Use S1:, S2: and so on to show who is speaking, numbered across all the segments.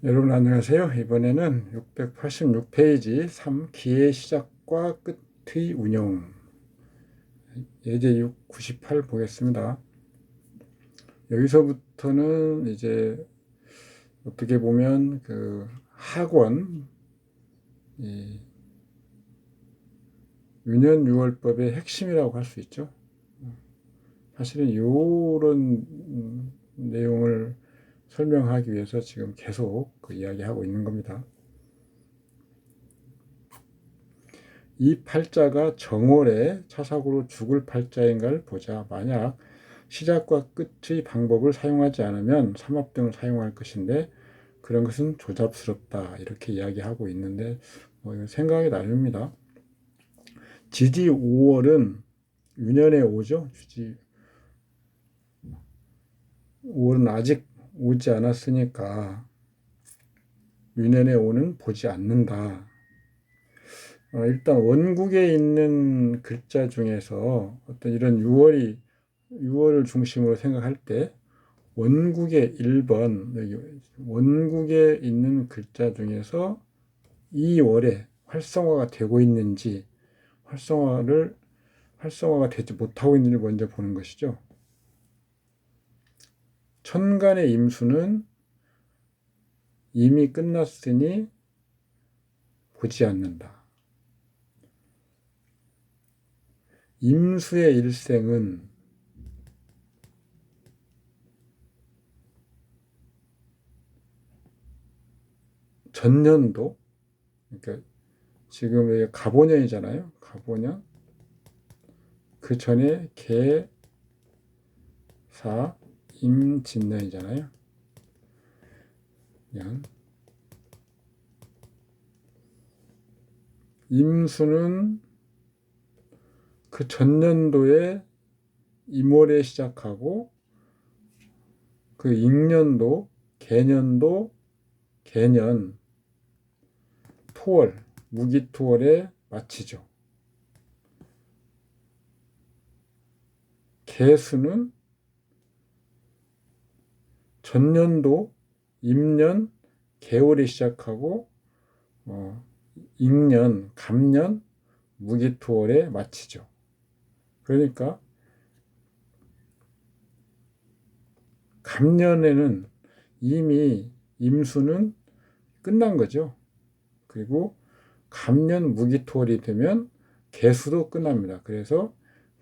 S1: 여러분 안녕하세요. 이번에는 686페이지 3. 기의 시작과 끝의 운용 예제 98 보겠습니다. 여기서부터는 이제 어떻게 보면 그 학원 윤현유월법의 핵심이라고 할 수 있죠. 사실은 이런 내용을 설명하기 위해서 지금 계속 그 이야기하고 있는 겁니다. 이 팔자가 정월에 차삭으로 죽을 팔자인가를 보자. 만약 시작과 끝의 방법을 사용하지 않으면 삼합등을 사용할 것인데 그런 것은 조잡스럽다. 이렇게 이야기하고 있는데 생각이 나뉩니다. 지지 5월은 유년의 5죠. 지지 5월은 아직 오지 않았으니까 유년의 5는 보지 않는다. 일단 원국에 있는 글자 중에서 어떤 이런 6월을 중심으로 생각할 때 원국의 1번, 원국에 있는 글자 중에서 이 월에 활성화가 되고 있는지 활성화가 되지 못하고 있는지 먼저 보는 것이죠. 천간의 임수는 이미 끝났으니 보지 않는다. 임수의 일생은 전년도, 그러니까 지금 갑오년이잖아요. 갑오년. 그 전에 개, 사, 임진년이잖아요. 년. 임수는 그 전년도에 임월에 시작하고 그 임년도, 개년도, 개년, 토월, 무기토월에 마치죠. 개수는 전년도, 임년, 개월에 시작하고 임년, 갑년, 무기토월에 마치죠. 그러니까 갑년에는 이미 임수는 끝난 거죠. 그리고 갑년 무기토월이 되면 개수도 끝납니다. 그래서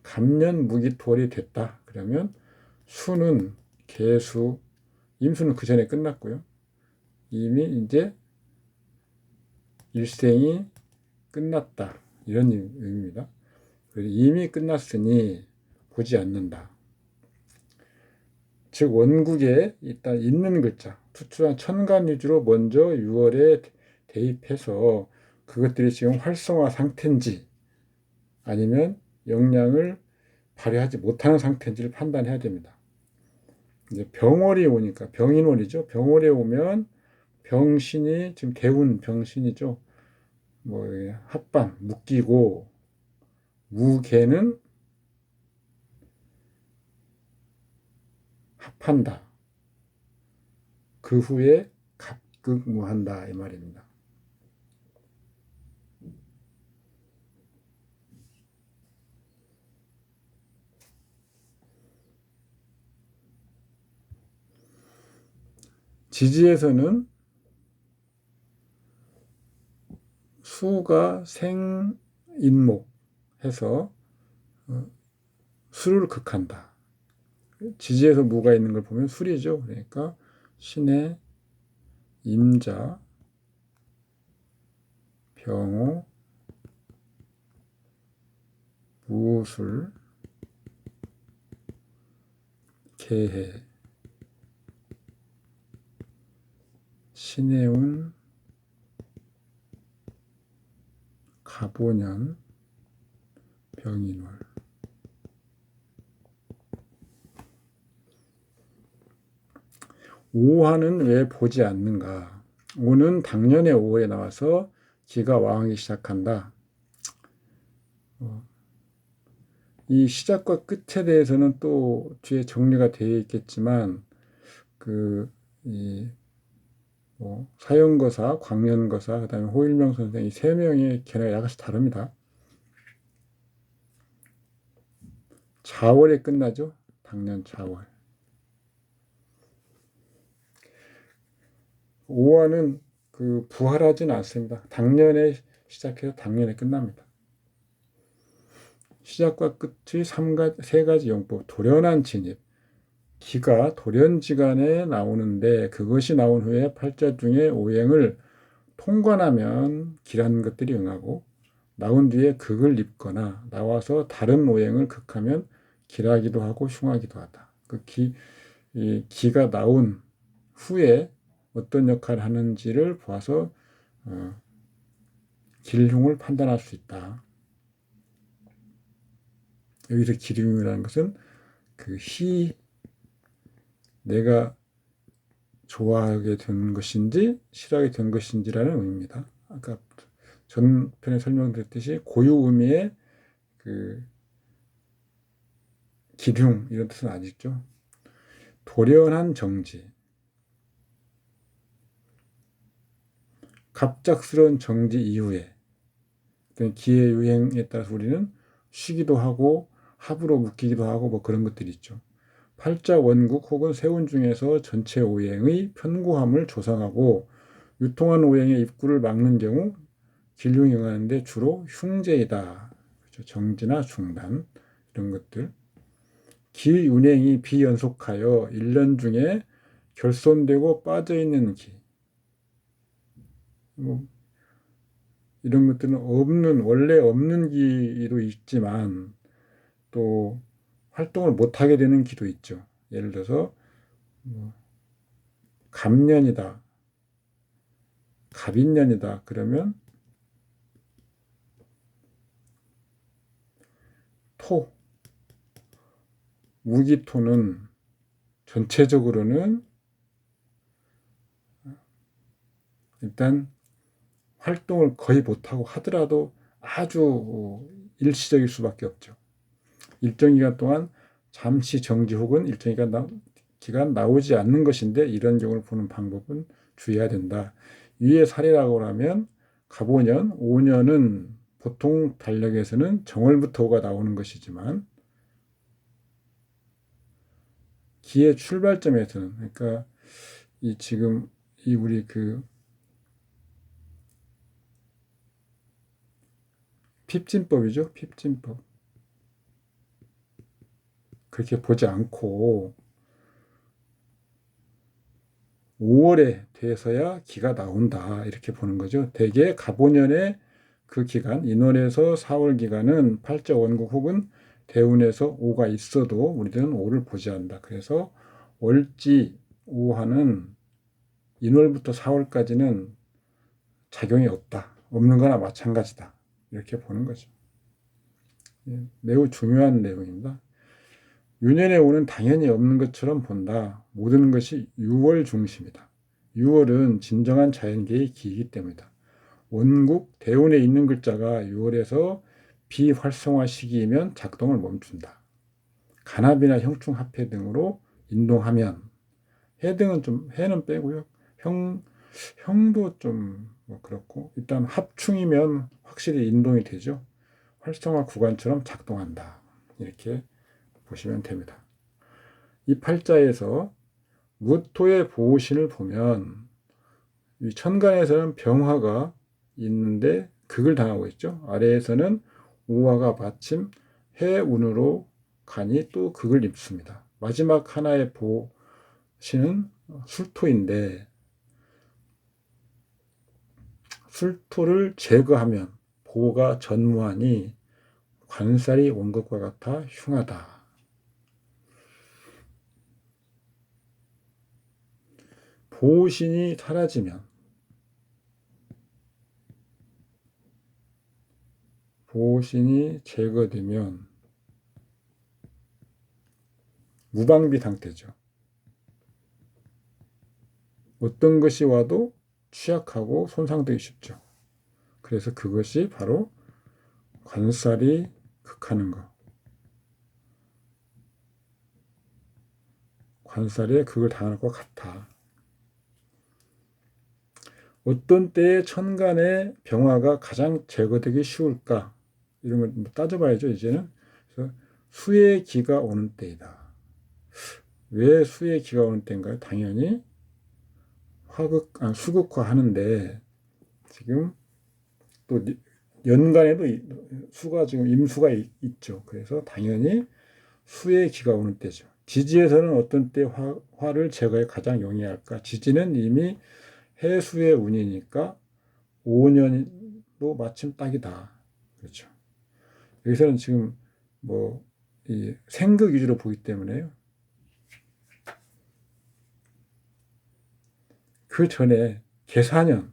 S1: 갑년 무기토월이 됐다. 그러면 수는 개수, 임수는 그 전에 끝났고요. 이미 이제 일생이 끝났다. 이런 의미입니다. 이미 끝났으니 보지 않는다. 즉 원국에 일단 있는 글자, 투출한 천간 위주로 먼저 6월에 대입해서 그것들이 지금 활성화 상태인지 아니면 영향을 발휘하지 못하는 상태인지를 판단해야 됩니다. 이제 병월이 오니까 병인월이죠. 병월에 오면 병신이 지금 대운 병신이죠. 합반 묶이고 무개는 합한다. 그 후에 갑극무한다 이 말입니다. 지지에서는 수가 생인목 해서 수를 극한다. 지지에서 무가 있는 걸 보면 술이죠. 그러니까 신의 임자, 병호, 무술, 개해, 신해운, 갑오년, 병인월. 오화는 왜 보지 않는가? 오는 당년의 5에 나와서 기가 왕하기 시작한다. 이 시작과 끝에 대해서는 또 뒤에 정리가 되어 있겠지만 이 사형거사, 광년거사, 그 다음에 호일명 선생 이 세 명의 견해가 약간씩 다릅니다. 자월에 끝나죠. 당년 자월. 5화는 부활하지는 않습니다. 당년에 시작해서 당년에 끝납니다. 시작과 끝의 세 가지 용법, 돌연한 진입. 기가 돌연지간에 나오는데 그것이 나온 후에 팔자 중에 오행을 통관하면 기라는 것들이 응하고 나온 뒤에 극을 입거나 나와서 다른 오행을 극하면 기라기도 하고 흉하기도 하다. 이 기가 나온 후에 어떤 역할을 하는지를 보아서 길흉을 판단할 수 있다. 여기서 길흉이라는 것은 내가 좋아하게 된 것인지 싫어하게 된 것인지라는 의미입니다. 아까 전편에 설명드렸듯이 고유 의미의 기흉 이런 뜻은 아니죠. 돌연한 정지, 갑작스러운 정지 이후에 기의 유행에 따라서 우리는 쉬기도 하고 합으로 묶이기도 하고 뭐 그런 것들이 있죠. 팔자 원국 혹은 세운 중에서 전체 오행의 편고함을 조성하고 유통한 오행의 입구를 막는 경우 길흉이 응하는데 주로 흉제이다. 그렇죠? 정지나 중단 이런 것들. 기운행이 비연속하여 1년 중에 결손되고 빠져있는 기. 이런 것들은 원래 없는 기도 있지만 또 활동을 못하게 되는 기도 있죠. 예를 들어서 갑년이다, 갑인년이다 그러면 토, 무기토는 전체적으로는 일단 활동을 거의 못하고 하더라도 아주 일시적일 수밖에 없죠. 일정 기간 동안 잠시 정지 혹은 일정 기간 나오지 않는 것인데 이런 경우를 보는 방법은 주의해야 된다. 위의 사례라고 하면 갑오년, 5년은 보통 달력에서는 정월부터 오가 나오는 것이지만 기의 출발점에서는 그러니까 지금 우리 핍진법이죠. 핍진법. 그렇게 보지 않고 5월에 돼서야 기가 나온다 이렇게 보는 거죠. 대개 갑오년의 그 기간, 인월에서 4월 기간은 팔자 원국 혹은 대운에서 5가 있어도 우리들은 5를 보지 않는다. 그래서 월지 5화는 인월부터 4월까지는 작용이 없다. 없는 거나 마찬가지다. 이렇게 보는 거죠. 매우 중요한 내용입니다. 유년의 5는 당연히 없는 것처럼 본다. 모든 것이 6월 중심이다. 6월은 진정한 자연계의 기이기 때문이다. 원국 대운에 있는 글자가 6월에서 비활성화 시기이면 작동을 멈춘다. 간합이나 형충 합해 등으로 인동하면 해 등은 해는 빼고요. 형도 뭐 그렇고 일단 합충이면 확실히 인동이 되죠. 활성화 구간처럼 작동한다. 이렇게 보시면 됩니다. 이 팔자에서 무토의 보호신을 보면 이 천간에서는 병화가 있는데 극을 당하고 있죠. 아래에서는 오화가 마침 해운으로 가니 또 극을 입습니다. 마지막 하나의 보호신은 술토인데 술토를 제거하면 보호가 전무하니 관살이 온 것과 같아 흉하다. 보호신이 사라지면 보호신이 제거되면 무방비 상태죠. 어떤 것이 와도 취약하고 손상되기 쉽죠. 그래서 그것이 바로 관살이 극하는 것. 관살에 극을 당할 것 같아. 어떤 때에 천간의 병화가 가장 제거되기 쉬울까? 이런 걸 따져봐야죠, 이제는. 그래서 수의 기가 오는 때이다. 왜 수의 기가 오는 때인가요? 당연히 수극화 하는데, 지금 또 연간에도 수가 지금 임수가 있죠. 그래서 당연히 수의 기가 오는 때죠. 지지에서는 어떤 때 화를 제거해 가장 용이할까? 지지는 이미 해수의 운이니까 5년도 마침 딱이다. 그렇죠. 여기서는 지금 뭐 이 생극 위주로 보기 때문에요. 그 전에 계사년,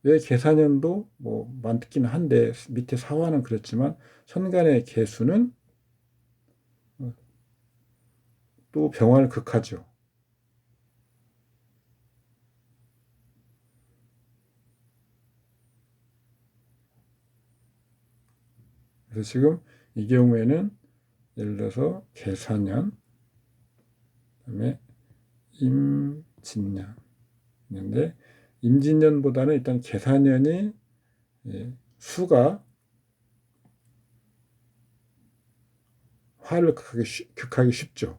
S1: 왜 계사년도 뭐 많긴 한데 밑에 사화는 그렇지만 천간의 계수는 또 병화를 극하죠. 그래서 지금 이 경우에는 예를 들어서 계사년, 그다음에 임진년 있는데 임진년보다는 일단 계사년이 수가 화를 극하기 쉽죠.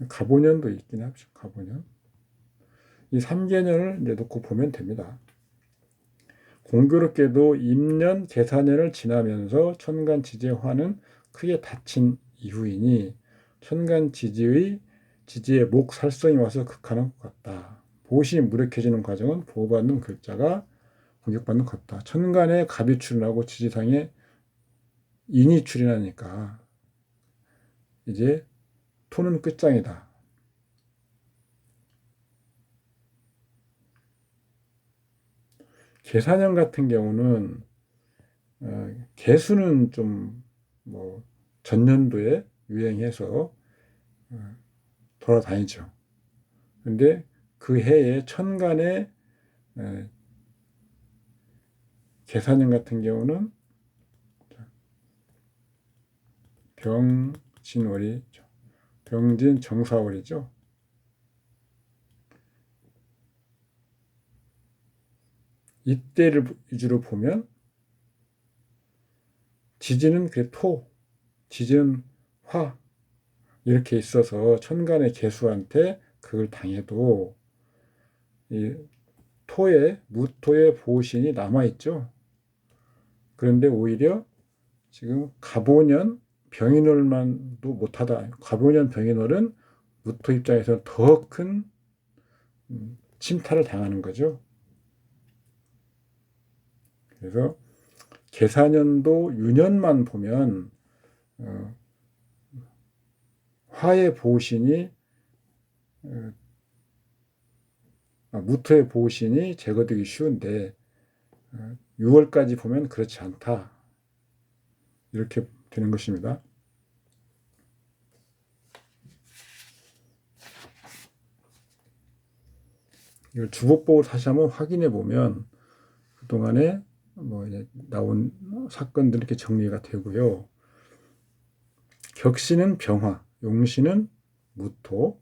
S1: 갑오년도 있긴 하죠. 갑오년. 이 3개년을 이제 놓고 보면 됩니다. 공교롭게도 임년 계사년을 지나면서 천간 지지의 화는 크게 닫힌 이후이니 천간 지지의 목 살성이 와서 극하는 것 같다. 보시 무력해지는 과정은 보호받는 글자가 공격받는 것 같다. 천간에 갑이 출현하고 지지상에 인이 출현하니까 이제 토는 끝장이다. 계사년 같은 경우는 개수는 좀 뭐 전년도에 유행해서 돌아다니죠. 근데 그 해에 천간에 계사년 같은 경우는 병진월이죠. 병진 정사월이죠. 이때를 위주로 보면 지지는 토, 지지는 화 이렇게 있어서 천간의 개수한테 그걸 당해도 이 무토의 보신이 남아있죠. 그런데 오히려 지금 갑오년 병인월만도 못하다. 갑오년 병인월은 무토 입장에서 더 큰 침탈을 당하는 거죠. 그래서 계사년도 유년만 보면 화의 보신이 무토의 보신이 제거되기 쉬운데 6월까지 보면 그렇지 않다. 이렇게 되는 것입니다. 이걸 주법보고 다시 한번 확인해 보면 그동안에 뭐 이제 나온 사건들 이렇게 정리가 되고요. 격신은 병화, 용신은 무토,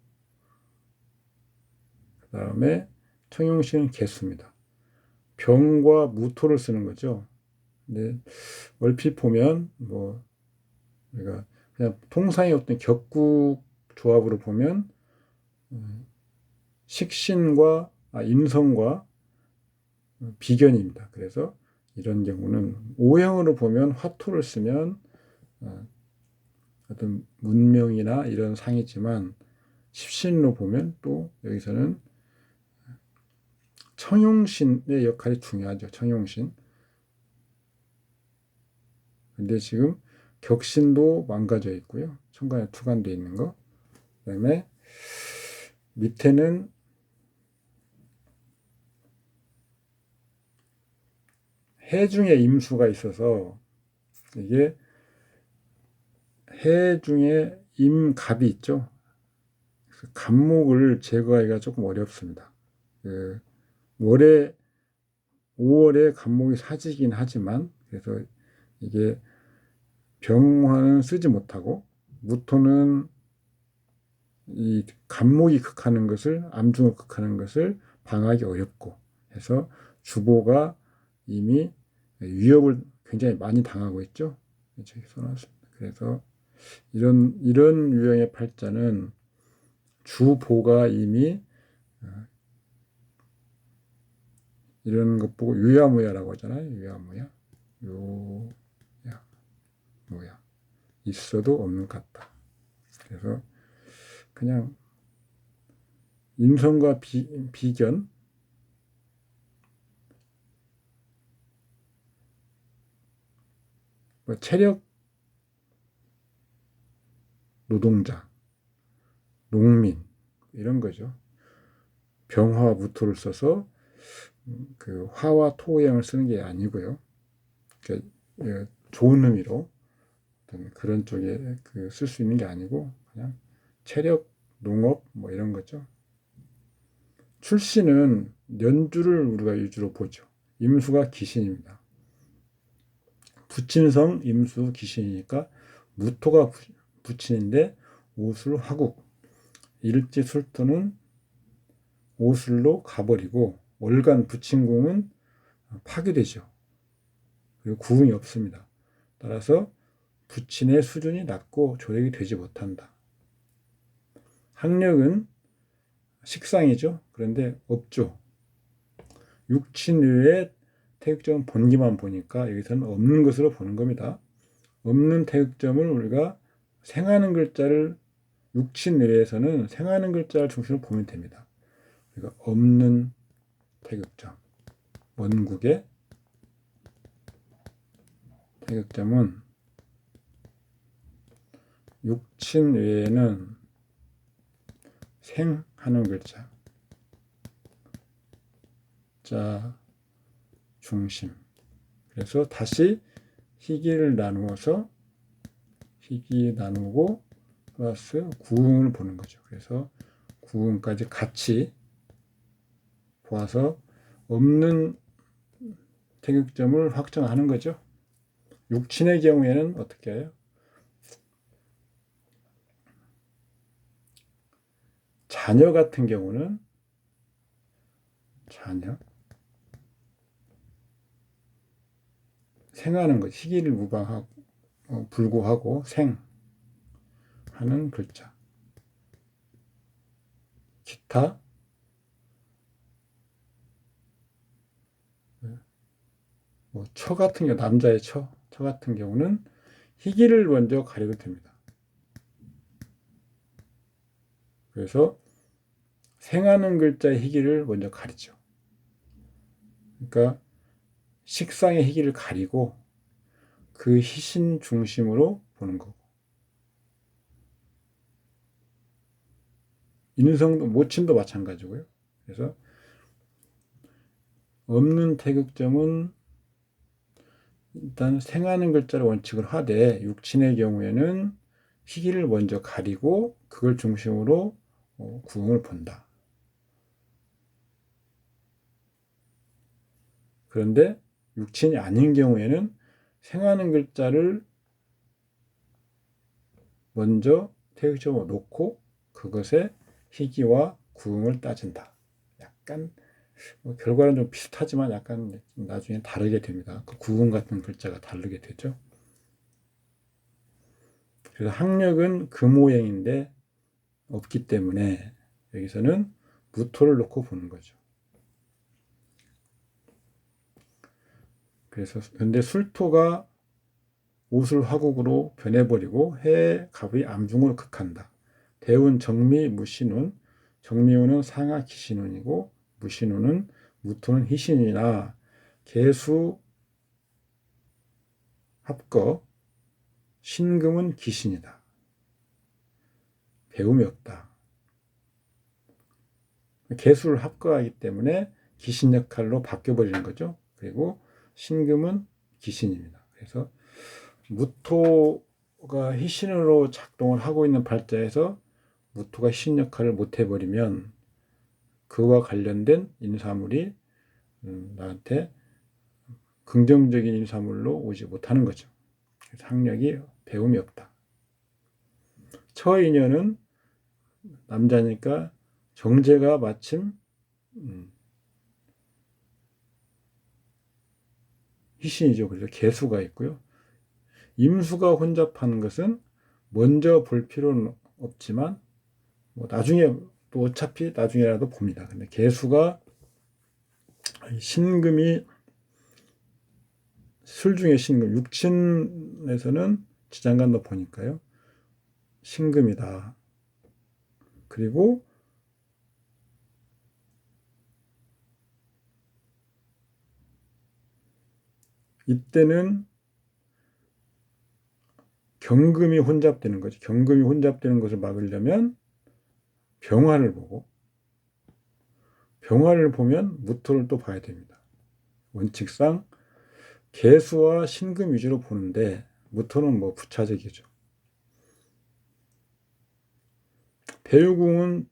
S1: 그 다음에 청용신은 개수입니다. 병과 무토를 쓰는 거죠. 근데 얼핏 보면 뭐 우리가 그냥 통상의 어떤 격국 조합으로 보면 식신과 임성과 비견입니다. 그래서 이런 경우는 오형으로 보면 화토를 쓰면 어떤 문명이나 이런 상이지만 십신으로 보면 또 여기서는 청용신의 역할이 중요하죠. 청용신. 근데 지금 격신도 망가져 있고요. 천간에 투간돼 있는 거. 그다음에 밑에는 해 중에 임수가 있어서 이게 해 중에 임갑이 있죠. 갑목을 제거하기가 조금 어렵습니다. 월에 5월에 간목이 사지긴 하지만, 그래서 이게 병화는 쓰지 못하고 무토는 이 간목이 극하는 것을, 암중을 극하는 것을 방어하기 어렵고 해서 주보가 이미 위협을 굉장히 많이 당하고 있죠. 저기 써놨습니다. 그래서 이런 유형의 팔자는 주보가 이미 이런 것 보고 유야무야라고 하잖아요. 유야무야, 유야무야, 있어도 없는 것 같다. 그래서 그냥 인성과 비견, 체력 노동자, 농민 이런 거죠. 병화와 무토를 써서 그 화와 토양을 쓰는 게 아니고요. 좋은 의미로 그런 쪽에 쓸 수 있는 게 아니고 그냥 체력, 농업 뭐 이런 거죠. 출신은 연주를 우리가 위주로 보죠. 임수가 기신입니다. 부친성, 임수, 기신이니까 무토가 부친인데 오술, 화국, 일지, 술토는 오술로 가버리고 월간 부친궁은 파괴되죠. 그리고 구응이 없습니다. 따라서 부친의 수준이 낮고 조력이 되지 못한다. 학력은 식상이죠. 그런데 없죠. 육친 외에 태극점 본기만 보니까 여기서는 없는 것으로 보는 겁니다. 없는 태극점을 우리가 생하는 글자를 육친 외에서는 생하는 글자를 중심으로 보면 됩니다. 그러니까 없는 태극점, 원국의 태극점은 육친 외에는 생하는 글자, 자 중심. 그래서 다시 희기를 나누어서 희기 나누고 플러스 구음을 보는 거죠. 그래서 구음까지 같이 보아서 없는 태극점을 확정하는 거죠. 육친의 경우에는 어떻게 해요? 자녀 같은 경우는 자녀 생하는 것, 희기를 무방하고 불구하고 생하는 글자. 기타 처 같은 경우, 남자의 처 같은 경우는 희기를 먼저 가리게 됩니다. 그래서 생하는 글자의 희기를 먼저 가리죠. 그러니까 식상의 희기를 가리고 그 희신 중심으로 보는 거고, 인성도 모친도 마찬가지고요. 그래서 없는 태극점은 일단 생하는 글자를 원칙을 하되 육친의 경우에는 희기를 먼저 가리고 그걸 중심으로 구응을 본다. 그런데 육친이 아닌 경우에는 생하는 글자를 먼저 태극점으로 놓고 그것의 희기와 구응을 따진다. 약간 결과는 좀 비슷하지만 약간 나중에 다르게 됩니다. 그 구응 같은 글자가 다르게 되죠. 그래서 학력은 금오행인데 없기 때문에 여기서는 무토를 놓고 보는 거죠. 그래서 근데 술토가 오술 화국으로 변해버리고 해 갑의 암중을 극한다. 대운 정미 무신운, 정미운은 상하 기신운이고 무신운은 무토는 희신이나 개수 합거, 신금은 기신이다. 배움이 없다. 개수를 합거하기 때문에 기신 역할로 바뀌어버리는 거죠. 그리고 신금은 기신입니다. 그래서 무토가 희신으로 작동을 하고 있는 팔자에서 무토가 희신 역할을 못 해버리면 그와 관련된 인사물이 나한테 긍정적인 인사물로 오지 못하는 거죠. 학력이 배움이 없다. 처인연은 남자니까 정제가 마침 희신이죠. 그래서 개수가 있고요. 임수가 혼잡하는 것은 먼저 볼 필요는 없지만 뭐 나중에 또 어차피 나중에라도 봅니다. 근데 개수가 신금이 술 중에 신금, 육친에서는 지장간도 보니까요. 신금이다. 그리고 이때는 경금이 혼잡되는 거죠. 경금이 혼잡되는 것을 막으려면 병화를 보고, 병화를 보면 무토를 또 봐야 됩니다. 원칙상 개수와 신금 위주로 보는데 무토는 뭐 부차적이죠. 배우궁은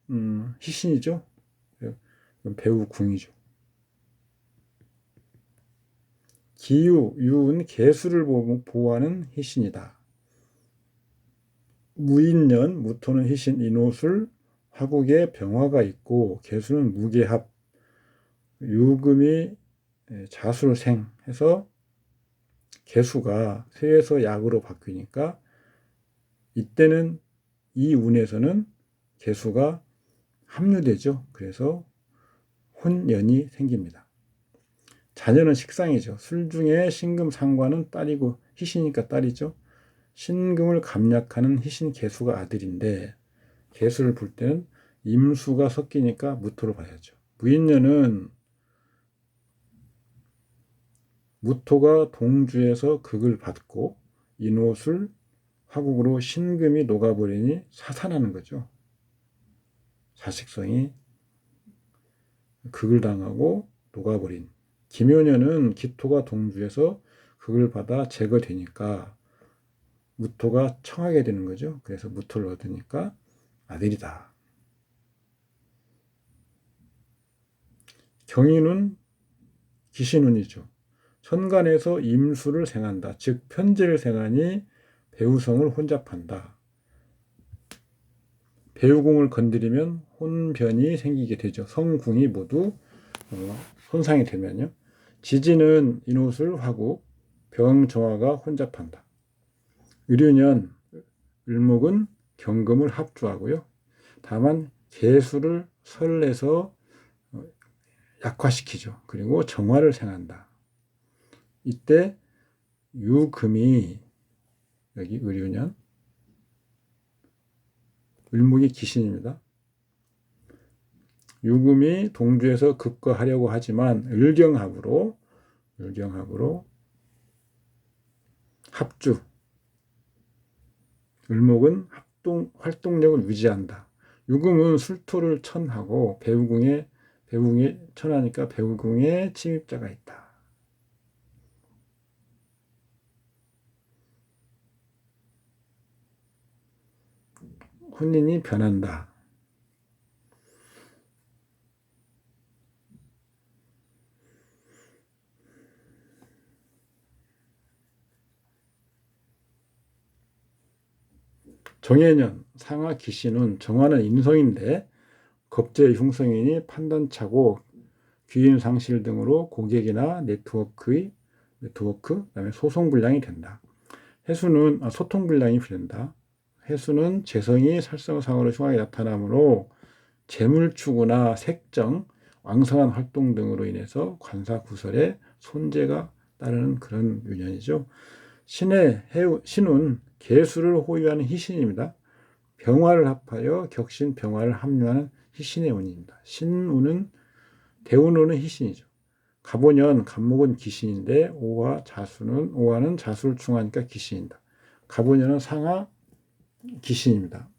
S1: 희신이죠. 배우궁이죠. 기유, 유은 개수를 보호하는 희신이다. 무인년, 무토는 희신, 인호술, 화국에 병화가 있고 개수는 무계합, 유금이 자술생 해서 개수가 쇠에서 약으로 바뀌니까 이때는 이 운에서는 개수가 합류되죠. 그래서 혼연이 생깁니다. 자녀는 식상이죠. 술 중에 신금 상관은 딸이고 희신이니까 딸이죠. 신금을 감략하는 희신 개수가 아들인데 개수를 볼 때는 임수가 섞이니까 무토를 봐야죠. 무인년은 무토가 동주에서 극을 받고 인호술 화국으로 신금이 녹아버리니 사산하는 거죠. 자식성이 극을 당하고 녹아버린. 김효년은 기토가 동주에서 극을 받아 제거되니까 무토가 청하게 되는 거죠. 그래서 무토를 얻으니까 아들이다. 경인은 기신운이죠. 천간에서 임수를 생한다. 즉 편제를 생하니 배우성을 혼잡한다. 배우궁을 건드리면 혼변이 생기게 되죠. 성궁이 모두 손상이 되면요. 지지는 인호술 화국, 병정화가 혼잡한다. 의류년, 을목은 경금을 합주하고요. 다만 개수를 설내서 약화시키죠. 그리고 정화를 생한다. 이때 유금이 여기 의류년, 을목이 기신입니다. 유금이 동주에서 급거하려고 하지만 을경합으로 합주, 을목은 활동력을 유지한다. 유금은 술토를 천하고 배우궁에 천하니까 배우궁에 침입자가 있다. 혼인이 변한다. 정해년, 상하 기신은 정화는 인성인데 겁제 흉성이니 판단차고 귀인 상실 등으로 고객이나 네트워크, 그다음에 소송 불량이 된다. 해수는 소통 불량이 된다. 해수는 재성이 살성상으로 흉하게 나타나므로 재물추구나 색정, 왕성한 활동 등으로 인해서 관사구설에 손재가 따르는 그런 유년이죠. 신은 개수를 호유하는 희신입니다. 병화를 합하여 격신 병화를 합류하는 희신의 운입니다. 신운은 대운운은 희신이죠. 갑오년, 갑목은 기신인데 오화는 자수를 충하니까 기신이다. 갑오년은 상하 기신입니다.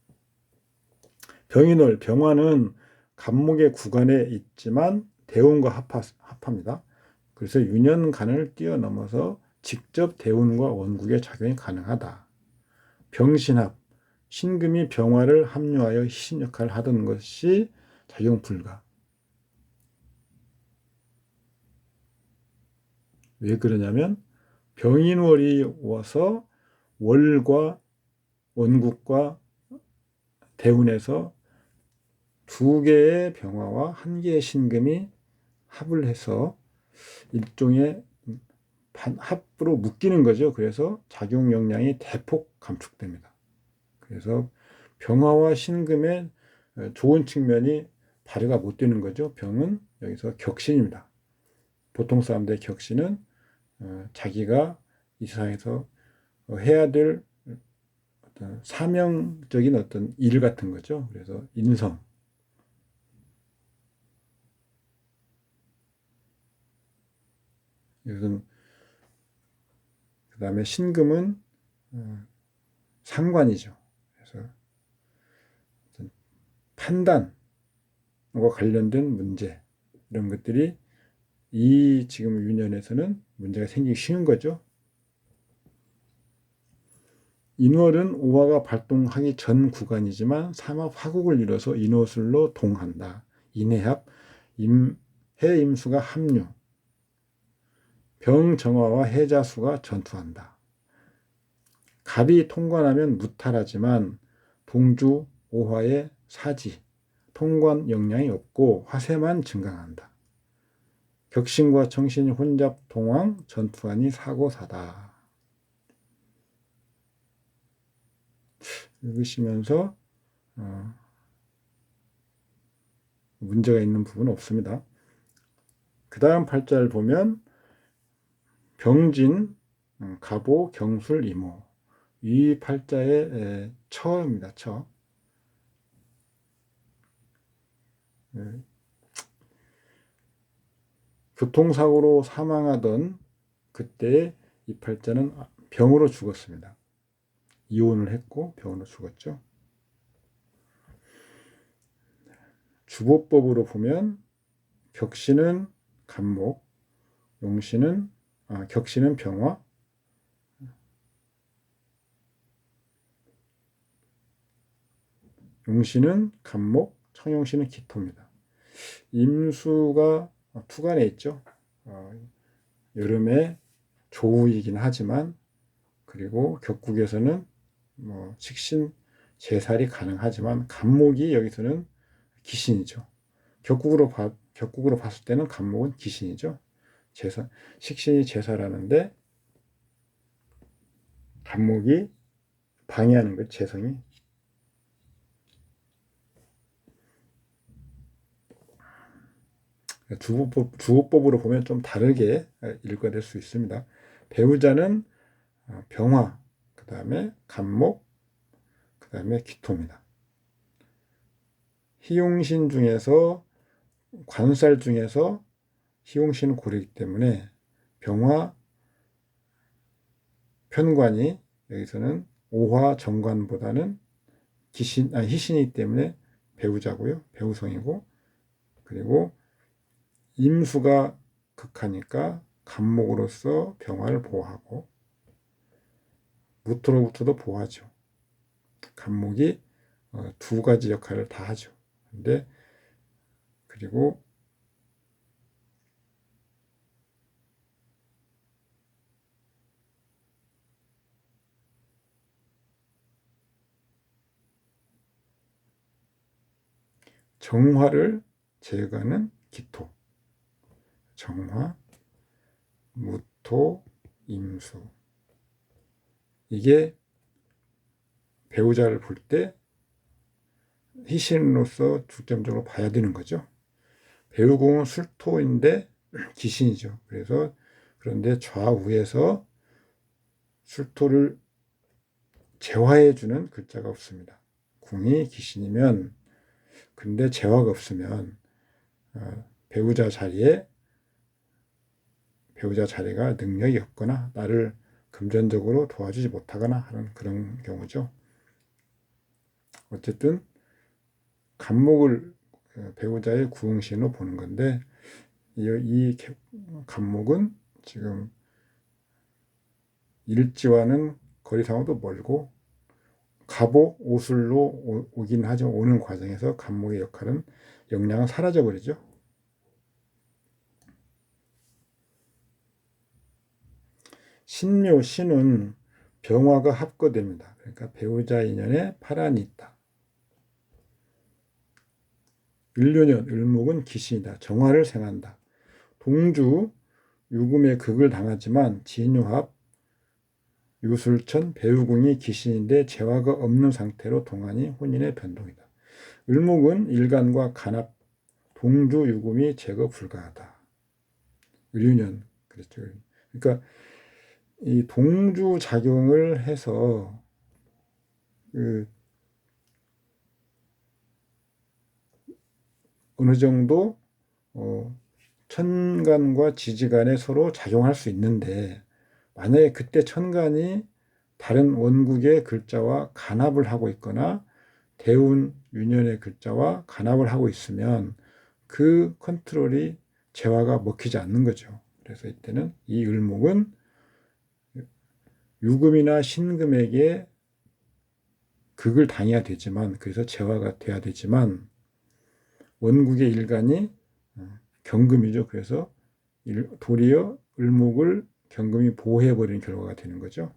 S1: 병인월, 병화는 갑목의 구간에 있지만 대운과 합합니다. 그래서 유년간을 뛰어넘어서 직접 대운과 원국의 작용이 가능하다. 병신합, 신금이 병화를 합류하여 희신 역할을 하던 것이 작용 불가. 왜 그러냐면 병인월이 와서 월과 원국과 대운에서 두 개의 병화와 한 개의 신금이 합을 해서 일종의 합으로 묶이는 거죠. 그래서 작용 역량이 대폭 감축됩니다. 그래서 병화와 신금의 좋은 측면이 발휘가 못 되는 거죠. 병은 여기서 격신입니다. 보통 사람들의 격신은 자기가 이 세상에서 해야 될 어떤 사명적인 어떤 일 같은 거죠. 그래서 인성. 이것은 그 다음에 신금은 상관이죠. 그래서 어떤 판단과 관련된 문제 이런 것들이 이 지금 유년에서는 문제가 생기기 쉬운 거죠. 인월은 오화가 발동하기 전 구간이지만 삼합 화국을 이뤄서 인호술로 동한다. 인해합, 해임수가 합류, 병정화와 해자수가 전투한다. 갑이 통관하면 무탈하지만 동주 오화의 사지, 통관 역량이 없고 화세만 증강한다. 격신과 정신이 혼잡 동황 전투하니 사고사다. 읽으시면서 문제가 있는 부분은 없습니다. 그 다음 팔자를 보면 병진, 갑오, 경술, 이모. 이 팔자의 처입니다. 처. 교통사고로 사망하던 그때 이 팔자는 병으로 죽었습니다. 이혼을 했고 병으로 죽었죠. 주보법으로 보면 격신은 간목, 격신은 병화, 용신은 간목, 청용신은 기토입니다. 임수가 투간에 있죠. 여름에 조우이긴 하지만 그리고 격국에서는 식신 제살이 가능하지만 간목이 여기서는 기신이죠. 격국으로 봤을 때는 간목은 기신이죠. 식신이 제살하는데 간목이 방해하는 거죠. 재성이. 주호법으로 보면 좀 다르게 읽어낼 수 있습니다. 배우자는 병화, 그 다음에 간목, 그 다음에 기토입니다. 희용신 중에서 관살 중에서 희용신은 고르기 때문에 병화 편관이 여기서는 오화 정관보다는 희신이기 때문에 배우자고요. 배우성이고 그리고 임수가 극하니까 간목으로서 병화를 보호하고 무토로부터도 보호하죠. 간목이 두 가지 역할을 다 하죠. 근데 그리고 정화를 제거하는 기토. 정화, 무토, 임수. 이게 배우자를 볼 때 희신으로서 중점적으로 봐야 되는 거죠. 배우궁은 술토인데 기신이죠. 그런데 좌우에서 술토를 제화해주는 글자가 없습니다. 궁이 기신이면 근데 제화가 없으면 배우자 자리가 능력이 없거나 나를 금전적으로 도와주지 못하거나 하는 그런 경우죠. 어쨌든 간목을 배우자의 구응신으로 보는 건데 이 간목은 지금 일지와는 거리상으로도 멀고 갑오, 오술로 오긴 하지만 오는 과정에서 간목의 역량은 사라져버리죠. 신묘, 신은 병화가 합거됩니다. 그러니까 배우자 인연에 파란이 있다. 을묘년, 을목은 기신이다. 정화를 생한다. 동주, 유금의 극을 당하지만 진유합, 유술천, 배우궁이 기신인데 재화가 없는 상태로 동안이 혼인의 변동이다. 을목은 일간과 간합, 동주, 유금이 제거 불가하다. 을유년, 그렇죠. 그러니까 이 동주 작용을 해서 그 어느 정도 천간과 지지간에 서로 작용할 수 있는데, 만약에 그때 천간이 다른 원국의 글자와 간합을 하고 있거나 대운 유년의 글자와 간합을 하고 있으면 그 컨트롤이 재화가 먹히지 않는 거죠. 그래서 이때는 이 을목은 유금이나 신금에게 극을 당해야 되지만, 그래서 재화가 돼야 되지만, 원국의 일간이 경금이죠. 그래서 도리어 을목을 경금이 보호해버리는 결과가 되는 거죠.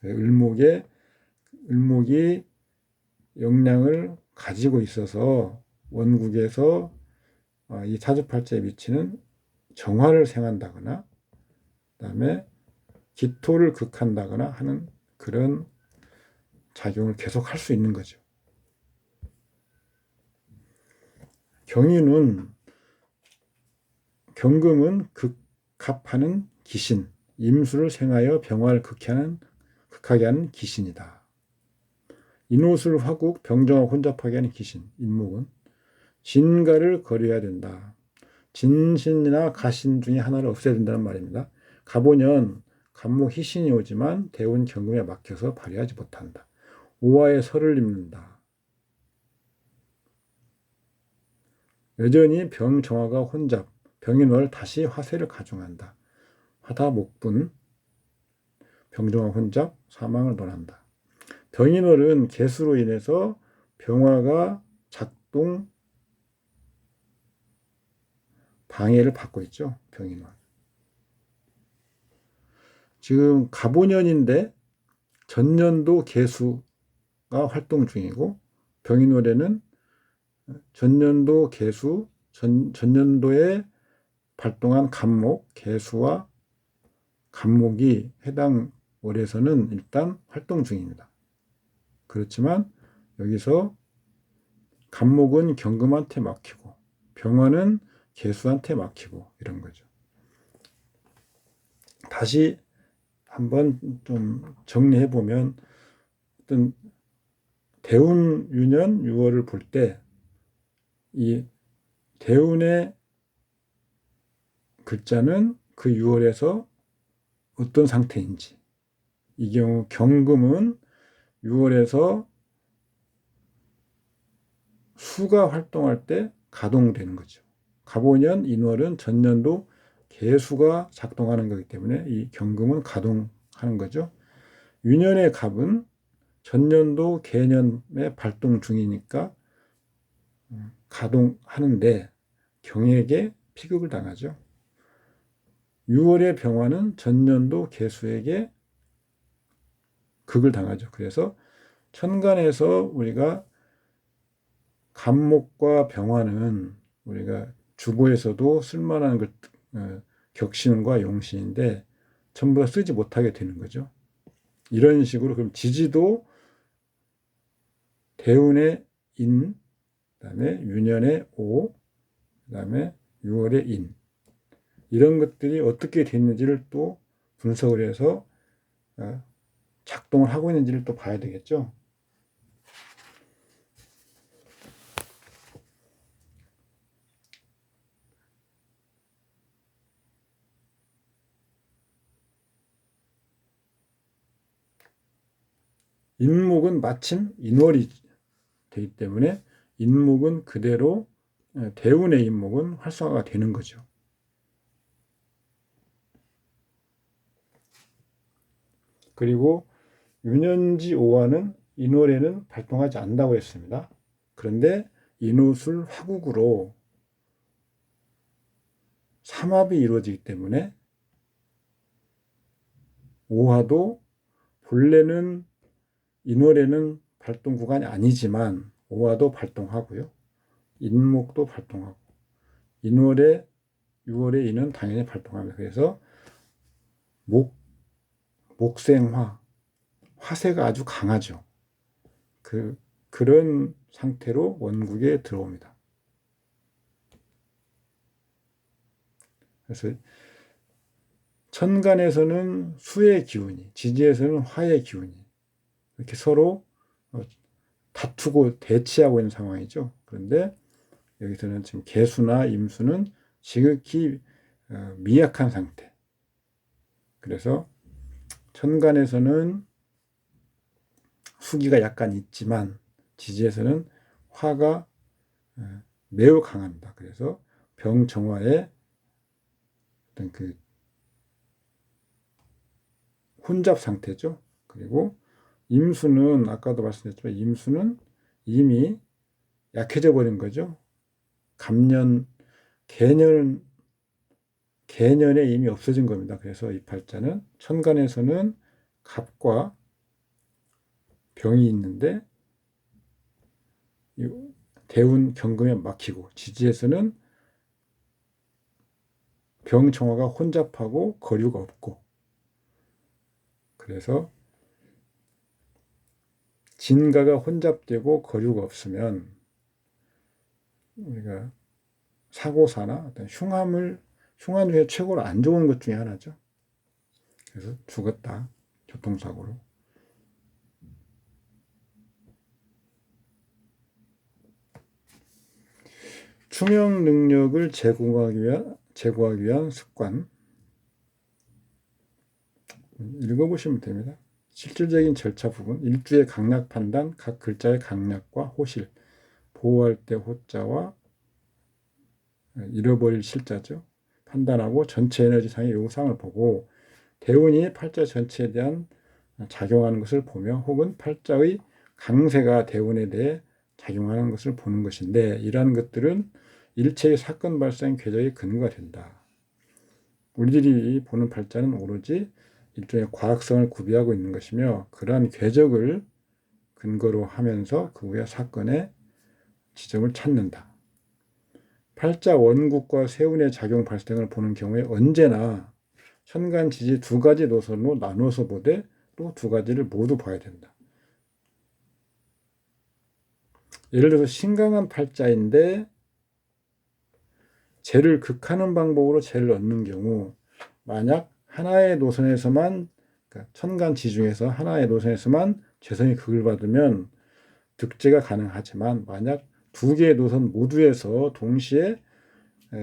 S1: 을목이 역량을 가지고 있어서 원국에서 이 사주팔자에 미치는 정화를 생한다거나 그다음에 기토를 극한다거나 하는 그런 작용을 계속 할 수 있는 거죠. 경금은 극합하는 기신, 임수를 생하여 병화를 극하게 하는 기신이다. 인호술 화국 병정화 혼잡하게 하는 기신, 인목은 진가를 거려야 된다. 진신이나 가신 중에 하나를 없애야 된다는 말입니다. 가보년 간목 희신이 오지만 대운 경금에 막혀서 발휘하지 못한다. 오화에 설을 입는다. 여전히 병정화가 혼잡, 병인월 다시 화세를 가중한다. 화다목분, 병정화 혼잡, 사망을 논한다. 병인월은 개수로 인해서 병화가 작동 방해를 받고 있죠. 병인월. 지금 갑오년인데 전년도 개수가 활동 중이고, 병인월에는 전년도 개수, 전년도에 발동한 간목, 개수와 간목이 해당 월에서는 일단 활동 중입니다. 그렇지만 여기서 간목은 경금한테 막히고 병화는 개수한테 막히고 이런 거죠. 다시 한번 좀 정리해 보면, 어떤 대운 유년 6월을 볼 때 이 대운의 글자는 그 6월에서 어떤 상태인지, 이 경우 경금은 6월에서 수가 활동할 때 가동되는 거죠. 갑오년 인월은 전년도 개수가 작동하는 거기 때문에 이 경금은 가동하는 거죠. 유년의 갑은 전년도 개년의 발동 중이니까 가동하는데 경에게 피급을 당하죠. 6월의 병화는 전년도 개수에게 극을 당하죠. 그래서 천간에서 우리가 간목과 병화는 우리가 주보에서도 쓸만한 격신과 용신인데 전부 다 쓰지 못하게 되는 거죠. 이런 식으로 그럼 지지도 대운의 인, 그다음에 유년의 오, 그다음에 6월의 인, 이런 것들이 어떻게 됐는지를 또 분석을 해서 작동을 하고 있는지를 또 봐야 되겠죠. 인목은 마침 인월이 되기 때문에 인목은 그대로 대운의 인목은 활성화가 되는 거죠. 그리고 유년지 오화는 인월에는 발동하지 않는다고 했습니다. 그런데 인호술 화국으로 삼합이 이루어지기 때문에 오화도 본래는 인월에는 발동 구간이 아니지만 오화도 발동하고요. 인목도 발동하고 인월에 6월에 인은 당연히 발동합니다. 그래서 목생화, 화세가 아주 강하죠. 그런 상태로 원국에 들어옵니다. 그래서 천간에서는 수의 기운이, 지지에서는 화의 기운이 이렇게 서로 다투고 대치하고 있는 상황이죠. 그런데 여기서는 지금 개수나 임수는 지극히 미약한 상태. 그래서 천간에서는 수기가 약간 있지만 지지에서는 화가 매우 강합니다. 그래서 병정화의 어떤 그 혼잡 상태죠. 그리고 임수는 아까도 말씀드렸지만 임수는 이미 약해져 버린 거죠. 개년에 이미 없어진 겁니다. 그래서 이 팔자는 천간에서는 갑과 병이 있는데 대운 경금에 막히고 지지에서는 병정화가 혼잡하고 거류가 없고 그래서 진가가 혼잡되고 거류가 없으면 우리가 사고사나 어떤 흉한 중에 최고로 안 좋은 것 중에 하나죠. 그래서 죽었다. 교통사고로. 추명 능력을 제고하기 위한 습관. 읽어보시면 됩니다. 실질적인 절차 부분, 일주의 강약 판단, 각 글자의 강약과 호실, 보호할 때 호자와 잃어버릴 실자죠. 판단하고 전체 에너지상의 요상을 보고 대운이 팔자 전체에 대한 작용하는 것을 보며 혹은 팔자의 강세가 대운에 대해 작용하는 것을 보는 것인데 이러한 것들은 일체의 사건 발생 궤적의 근거가 된다. 우리들이 보는 팔자는 오로지 일종의 과학성을 구비하고 있는 것이며 그러한 궤적을 근거로 하면서 그 후에 사건의 지점을 찾는다. 팔자 원국과 세운의 작용 발생을 보는 경우에 언제나 천간 지지 두 가지 노선으로 나눠서 보되 또 두 가지를 모두 봐야 된다. 예를 들어서 신강한 팔자인데 재를 극하는 방법으로 재를 얻는 경우 만약 하나의 노선에서만 그러니까 천간 지중에서 하나의 노선에서만 재성이 극을 받으면 득재가 가능하지만 만약 두 개의 노선 모두에서 동시에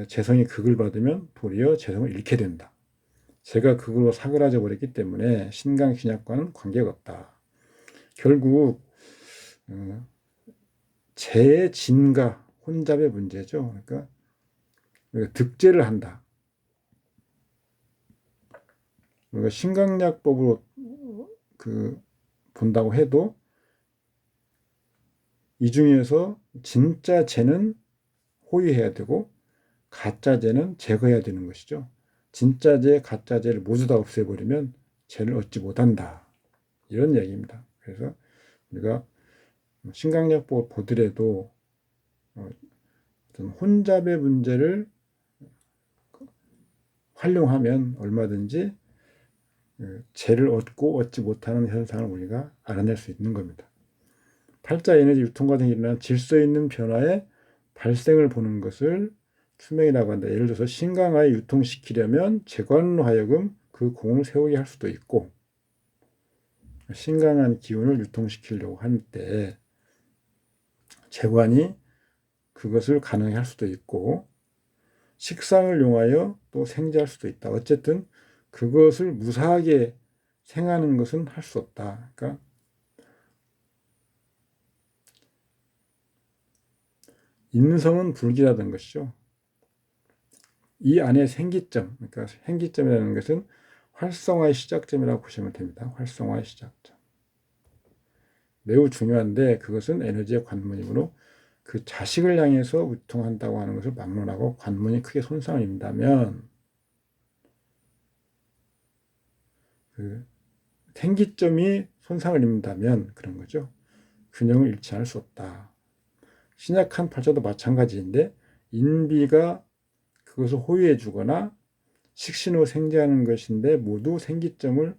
S1: 재성이 극을 받으면 도리어 재성을 잃게 된다. 재가 극으로 사그라져 버렸기 때문에 신강 신약과는 관계가 없다. 결국 재의 진과 혼잡의 문제죠. 그러니까 득재를 한다. 우리가 신강약법으로 본다고 해도 이 중에서 진짜 재는 호위해야 되고 가짜 재는 제거해야 되는 것이죠. 진짜 재, 가짜 재를 모두 다 없애버리면 재를 얻지 못한다. 이런 얘기입니다. 그래서 우리가 신강약법을 보더라도 어떤 혼잡의 문제를 활용하면 얼마든지 재를 얻고 얻지 못하는 현상을 우리가 알아낼 수 있는 겁니다. 팔자 에너지 유통 과정에 일어난 질서 있는 변화의 발생을 보는 것을 추명이라고 한다. 예를 들어서 신강하에 유통시키려면 재관으로 하여금 그 공을 세우게 할 수도 있고 신강한 기운을 유통시키려고 할 때 재관이 그것을 가능히 할 수도 있고 식상을 용하여 또 생지할 수도 있다. 어쨌든 그것을 무사하게 생하는 것은 할 수 없다. 그러니까 인성은 불기라는 것이죠. 이 안에 생기점, 그러니까 생기점이라는 것은 활성화의 시작점이라고 보시면 됩니다. 활성화의 시작점. 매우 중요한데 그것은 에너지의 관문이므로 그 자식을 향해서 유통한다고 하는 것을 막론하고 관문이 크게 손상을 입는다면 생기점이 손상을 입는다면 그런 거죠. 균형을 잃지 않을 수 없다. 신약한 팔자도 마찬가지인데 인비가 그것을 호위해 주거나 식신으로 생재하는 것인데 모두 생기점을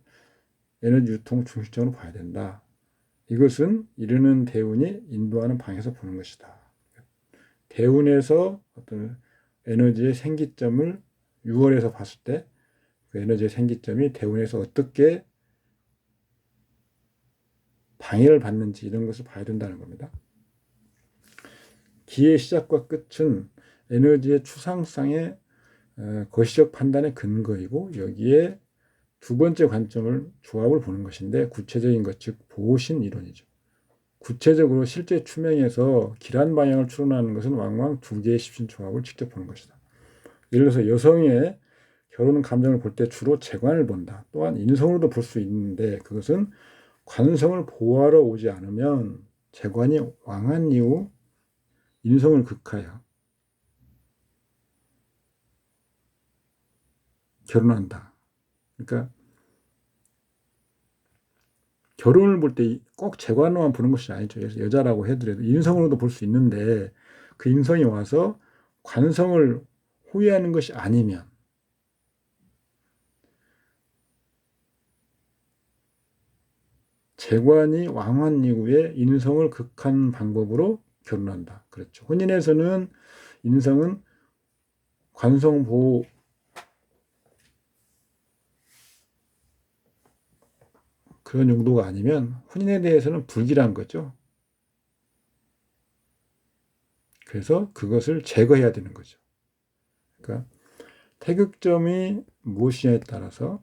S1: 에너지 유통 중심적으로 봐야 된다. 이것은 이르는 대운이 인도하는 방에서 보는 것이다. 대운에서 어떤 에너지의 생기점을 6월에서 봤을 때 그 에너지의 생기점이 대운에서 어떻게 방해를 받는지 이런 것을 봐야 된다는 겁니다. 기의 시작과 끝은 에너지의 추상상의 거시적 판단의 근거이고 여기에 두 번째 관점을 조합을 보는 것인데 구체적인 것, 즉 보신 이론이죠. 구체적으로 실제 추명에서 길한 방향을 추론하는 것은 왕왕 두 개의 십신 조합을 직접 보는 것이다. 예를 들어서 여성의 결혼 감정을 볼 때 주로 재관을 본다. 또한 인성으로도 볼 수 있는데 그것은 관성을 보호하러 오지 않으면 재관이 왕한 이후 인성을 극하여 결혼한다. 그러니까 결혼을 볼 때 꼭 재관으로만 보는 것이 아니죠. 그래서 여자라고 해더라도 인성으로도 볼 수 있는데 그 인성이 와서 관성을 호위하는 것이 아니면 재관이 왕한 이후에 인성을 극한 방법으로 결혼한다. 그렇죠. 혼인에서는 인성은 관성 보호 그런 용도가 아니면 혼인에 대해서는 불길한 거죠. 그래서 그것을 제거해야 되는 거죠. 그러니까 태극점이 무엇이냐에 따라서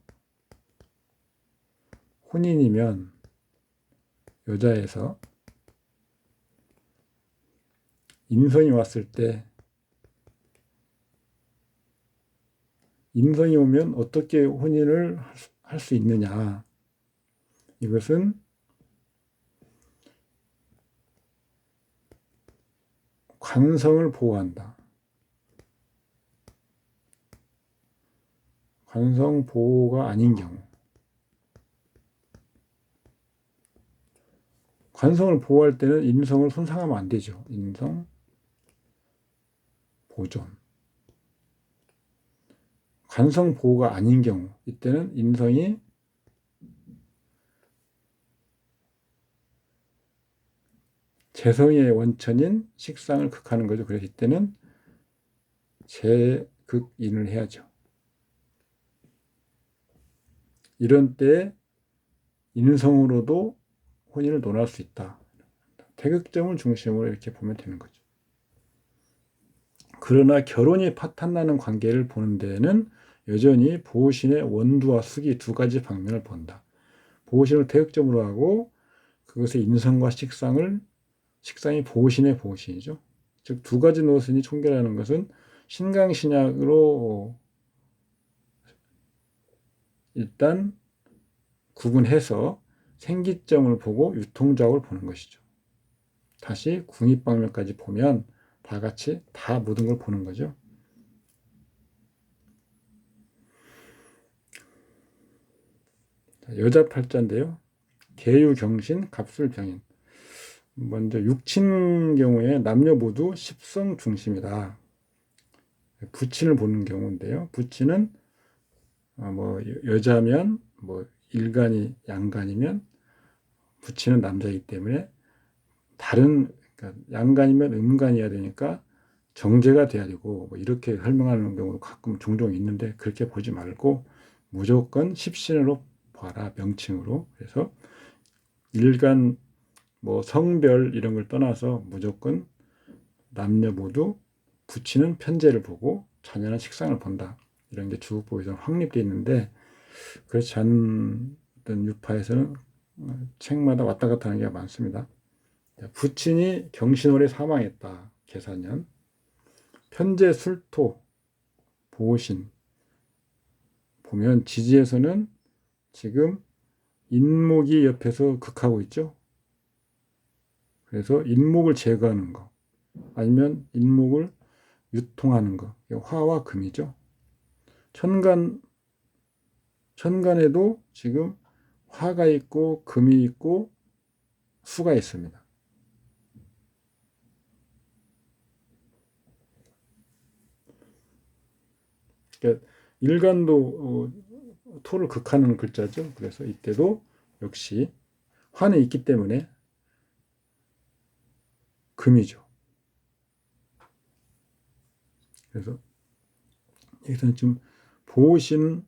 S1: 혼인이면 여자에서 인성이 왔을 때 인성이 오면 어떻게 혼인을 할 수 있느냐. 이것은 관성을 보호한다. 관성 보호가 아닌 경우. 관성을 보호할 때는 인성을 손상하면 안 되죠. 인성 보존. 관성 보호가 아닌 경우 이때는 인성이 재성의 원천인 식상을 극하는 거죠. 그래서 이때는 재극인을 해야죠. 이런 때 인성으로도 혼인을 논할 수 있다. 태극점을 중심으로 이렇게 보면 되는 거죠. 그러나 결혼이 파탄나는 관계를 보는 데에는 여전히 보호신의 원두와 숙이 두 가지 방면을 본다. 보호신을 태극점으로 하고 그것의 인성과 식상이 보호신의 보호신이죠. 즉 두 가지 노선이 총결하는 것은 신강신약으로 일단 구분해서 생기점을 보고 유통작을 보는 것이죠. 다시 궁입방면까지 보면 다 같이 다 모든 걸 보는 거죠. 여자 팔자인데요. 계유경신, 갑술병인. 먼저 육친 경우에 남녀 모두 십성 중심이다. 부친을 보는 경우인데요. 부친은 뭐 여자면 뭐 일간이 양간이면 부친은 남자이기 때문에 다른 그러니까 양간이면 음간이어야 되니까 정제가 돼야 되고 뭐 이렇게 설명하는 경우도 가끔 종종 있는데 그렇게 보지 말고 무조건 십신으로 봐라 명칭으로. 그래서 일간 뭐 성별 이런 걸 떠나서 무조건 남녀 모두 부치는 편제를 보고 자녀는 식상을 본다. 이런 게 주국보에서 확립되어 있는데 그렇지 않은 유파에서는 책마다 왔다 갔다 하는 게 많습니다. 부친이 경신월에 사망했다. 계사년. 편제 술토 보신 보면 지지에서는 지금 인목이 옆에서 극하고 있죠. 그래서 인목을 제거하는 거 아니면 인목을 유통하는 거 화와 금이죠. 천간에도 지금 화가 있고 금이 있고 수가 있습니다. 그러니까 일간도 토를 극하는 글자죠. 그래서 이때도 역시 화는 있기 때문에 금이죠. 그래서 여기서는 지금 보시는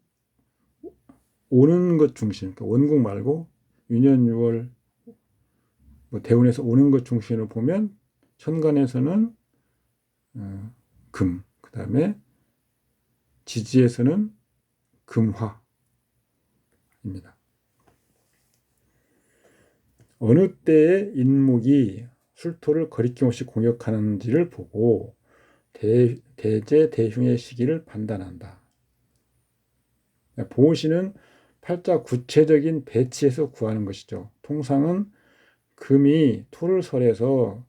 S1: 오는 것 중심, 그러니까 원국 말고 유년 6월 뭐 대운에서 오는 것 중심으로 보면 천간에서는 금, 그 다음에 지지에서는 금화입니다. 어느 때에 인목이 술토를 거리낌 없이 공격하는지를 보고 대제 대흉의 시기를 판단한다. 보시는 팔자 구체적인 배치에서 구하는 것이죠. 통상은 금이 토를 설해서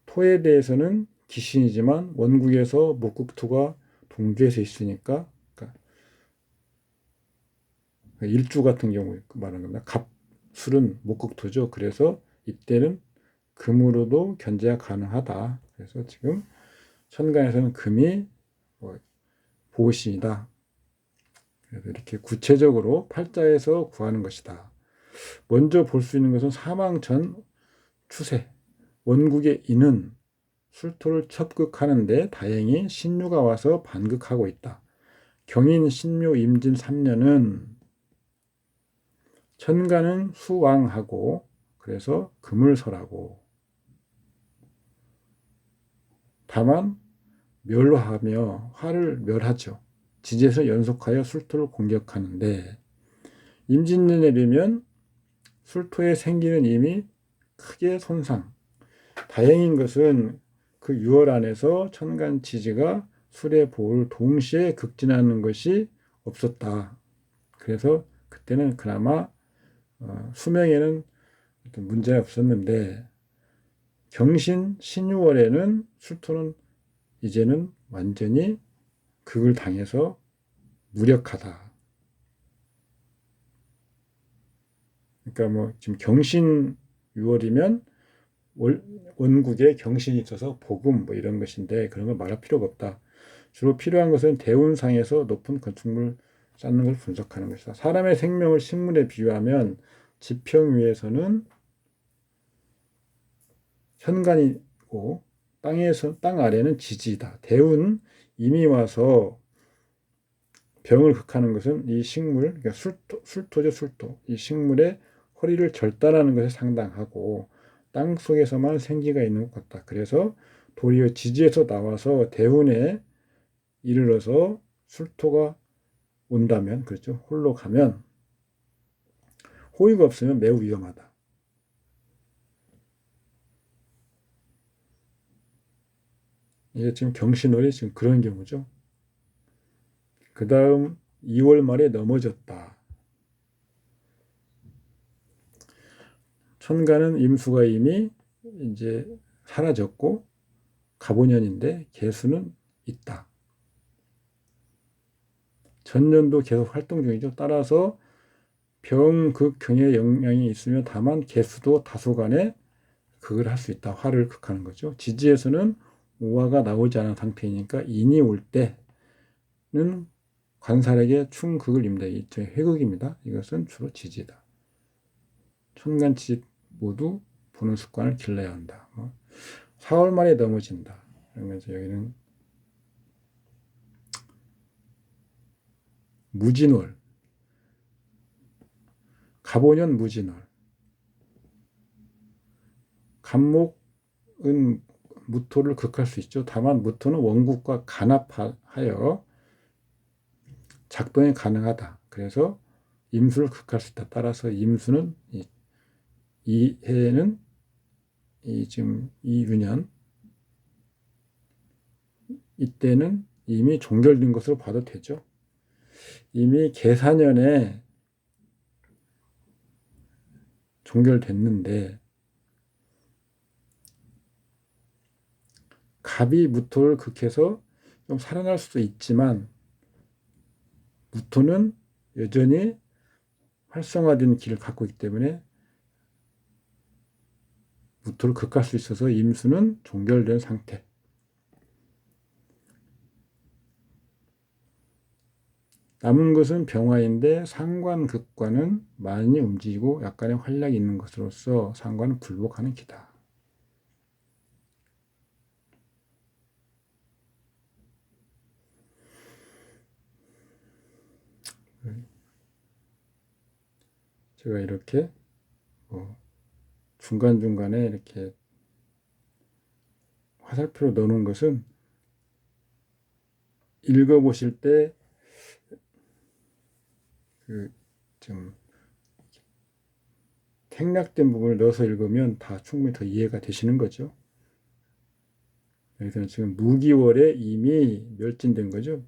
S1: 토에 대해서는 기신이지만 원국에서 목국토가 동주에서 있으니까, 그러니까 일주 같은 경우 말하는 겁니다. 갑술은 목국토죠. 그래서 이때는 금으로도 견제가 가능하다. 그래서 지금 천간에서는 금이 보신이다. 그래서 이렇게 구체적으로 팔자에서 구하는 것이다. 먼저 볼 수 있는 것은 사망 전 추세. 원국의 인은 술토를 첩극하는데 다행히 신유가 와서 반극하고 있다. 경인 신묘 임진 3년은 천간은 수왕하고 그래서 금을 설하고 다만 멸화하며 화를 멸하죠. 지지에서 연속하여 술토를 공격하는데 임진년에 되면 술토에 생기는 힘이 크게 손상. 다행인 것은 그 6월 안에서 천간 지지가 술의 보를 동시에 극진하는 것이 없었다. 그래서 그때는 그나마 수명에는 문제가 없었는데 경신 신유월에는 술토는 이제는 완전히 극을 당해서 무력하다. 그러니까 뭐 지금 경신 6월이면 원국에 경신이 있어서 복음 뭐 이런 것인데 그런 걸 말할 필요가 없다. 주로 필요한 것은 대운상에서 높은 건축물 쌓는 걸 분석하는 것이다. 사람의 생명을 식물에 비유하면 지평 위에서는 현관이고 땅 아래는 지지다. 대운 이미 와서 병을 극하는 것은 이 식물, 그러니까 술토죠, 술토. 이 식물의 허리를 절단하는 것에 상당하고 땅 속에서만 생기가 있는 것 같다. 그래서 도리어 지지에서 나와서 대운에 이르러서 술토가 온다면, 그렇죠. 홀로 가면 호의가 없으면 매우 위험하다. 이게 지금 경신월이 지금 그런 경우죠. 그 다음 2월 말에 넘어졌다. 천간은 임수가 이미 이제 사라졌고 갑오년인데 개수는 있다. 전년도 계속 활동 중이죠. 따라서 병극경의 영향이 있으면 다만 개수도 다소간에 극을 할 수 있다. 화를 극하는 거죠. 지지에서는 오화가 나오지 않은 상태이니까 인이 올 때는 관살에게 충극을 입니다. 일종의 회극입니다. 이것은 주로 지지다. 천간지 모두 보는 습관을 길러야 한다. 4월 말에 넘어진다. 그러면서 여기는 무진월, 갑오년 무진월. 갑목은 무토를 극할 수 있죠. 다만 무토는 원국과 간합하여 작동이 가능하다. 그래서 임수를 극할 수 있다. 따라서 임수는 이 해에는 지금 이 유년 이때는 이미 종결된 것으로 봐도 되죠. 이미 계사년에 종결됐는데 갑이 무토를 극해서 좀 살아날 수도 있지만 무토는 여전히 활성화된 기를 갖고 있기 때문에 무토를 극할 수 있어서 임수는 종결된 상태. 남은 것은 병화인데 상관극과는 많이 움직이고 약간의 활력이 있는 것으로서 상관은 굴복하는 기다. 제가 이렇게 중간중간에 이렇게 화살표로 넣어놓은 것은 읽어보실 때 좀 생략된 부분을 넣어서 읽으면 다 충분히 더 이해가 되시는 거죠. 여기서는 지금 무기월에 이미 멸진된 거죠.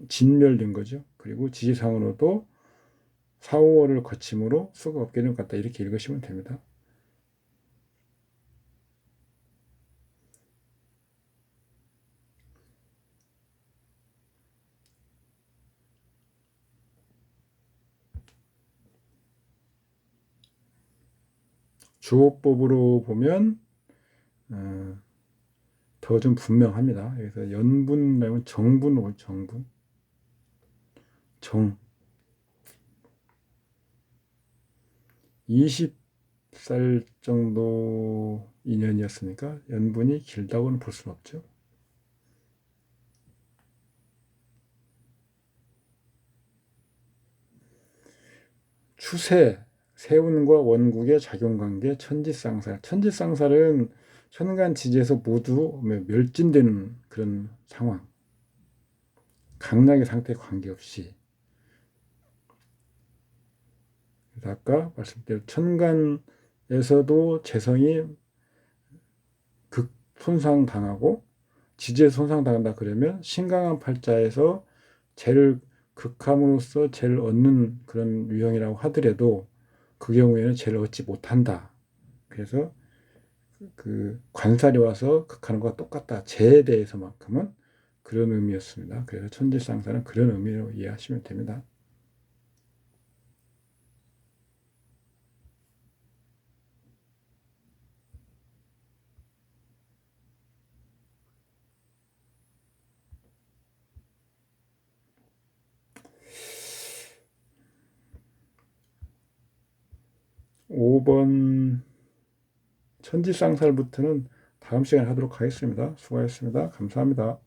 S1: 진멸된 거죠. 그리고 지지상으로도 4, 5월을 거침으로 수가 없게 된 것 같다. 이렇게 읽으시면 됩니다. 주어법으로 보면 더 좀 분명합니다. 그래서 연분 말고 정분, 정분, 정. 20살 정도 인연이었으니까 연분이 길다고는 볼 수는 없죠. 추세, 세운과 원국의 작용관계, 천지쌍살. 천지쌍살은 천간지지에서 모두 멸진되는 그런 상황. 강약의 상태에 관계없이. 아까 말씀드린 천간에서도 재성이 손상당하고 지지에 손상당한다 그러면 신강한 팔자에서 재를 극함으로써 재를 얻는 그런 유형이라고 하더라도 그 경우에는 재를 얻지 못한다. 그래서 그 관살이 와서 극하는 것과 똑같다. 재에 대해서만큼은 그런 의미였습니다. 그래서 천지쌍사는 그런 의미로 이해하시면 됩니다. 5번 천지쌍살부터는 다음 시간에 하도록 하겠습니다. 수고하셨습니다. 감사합니다.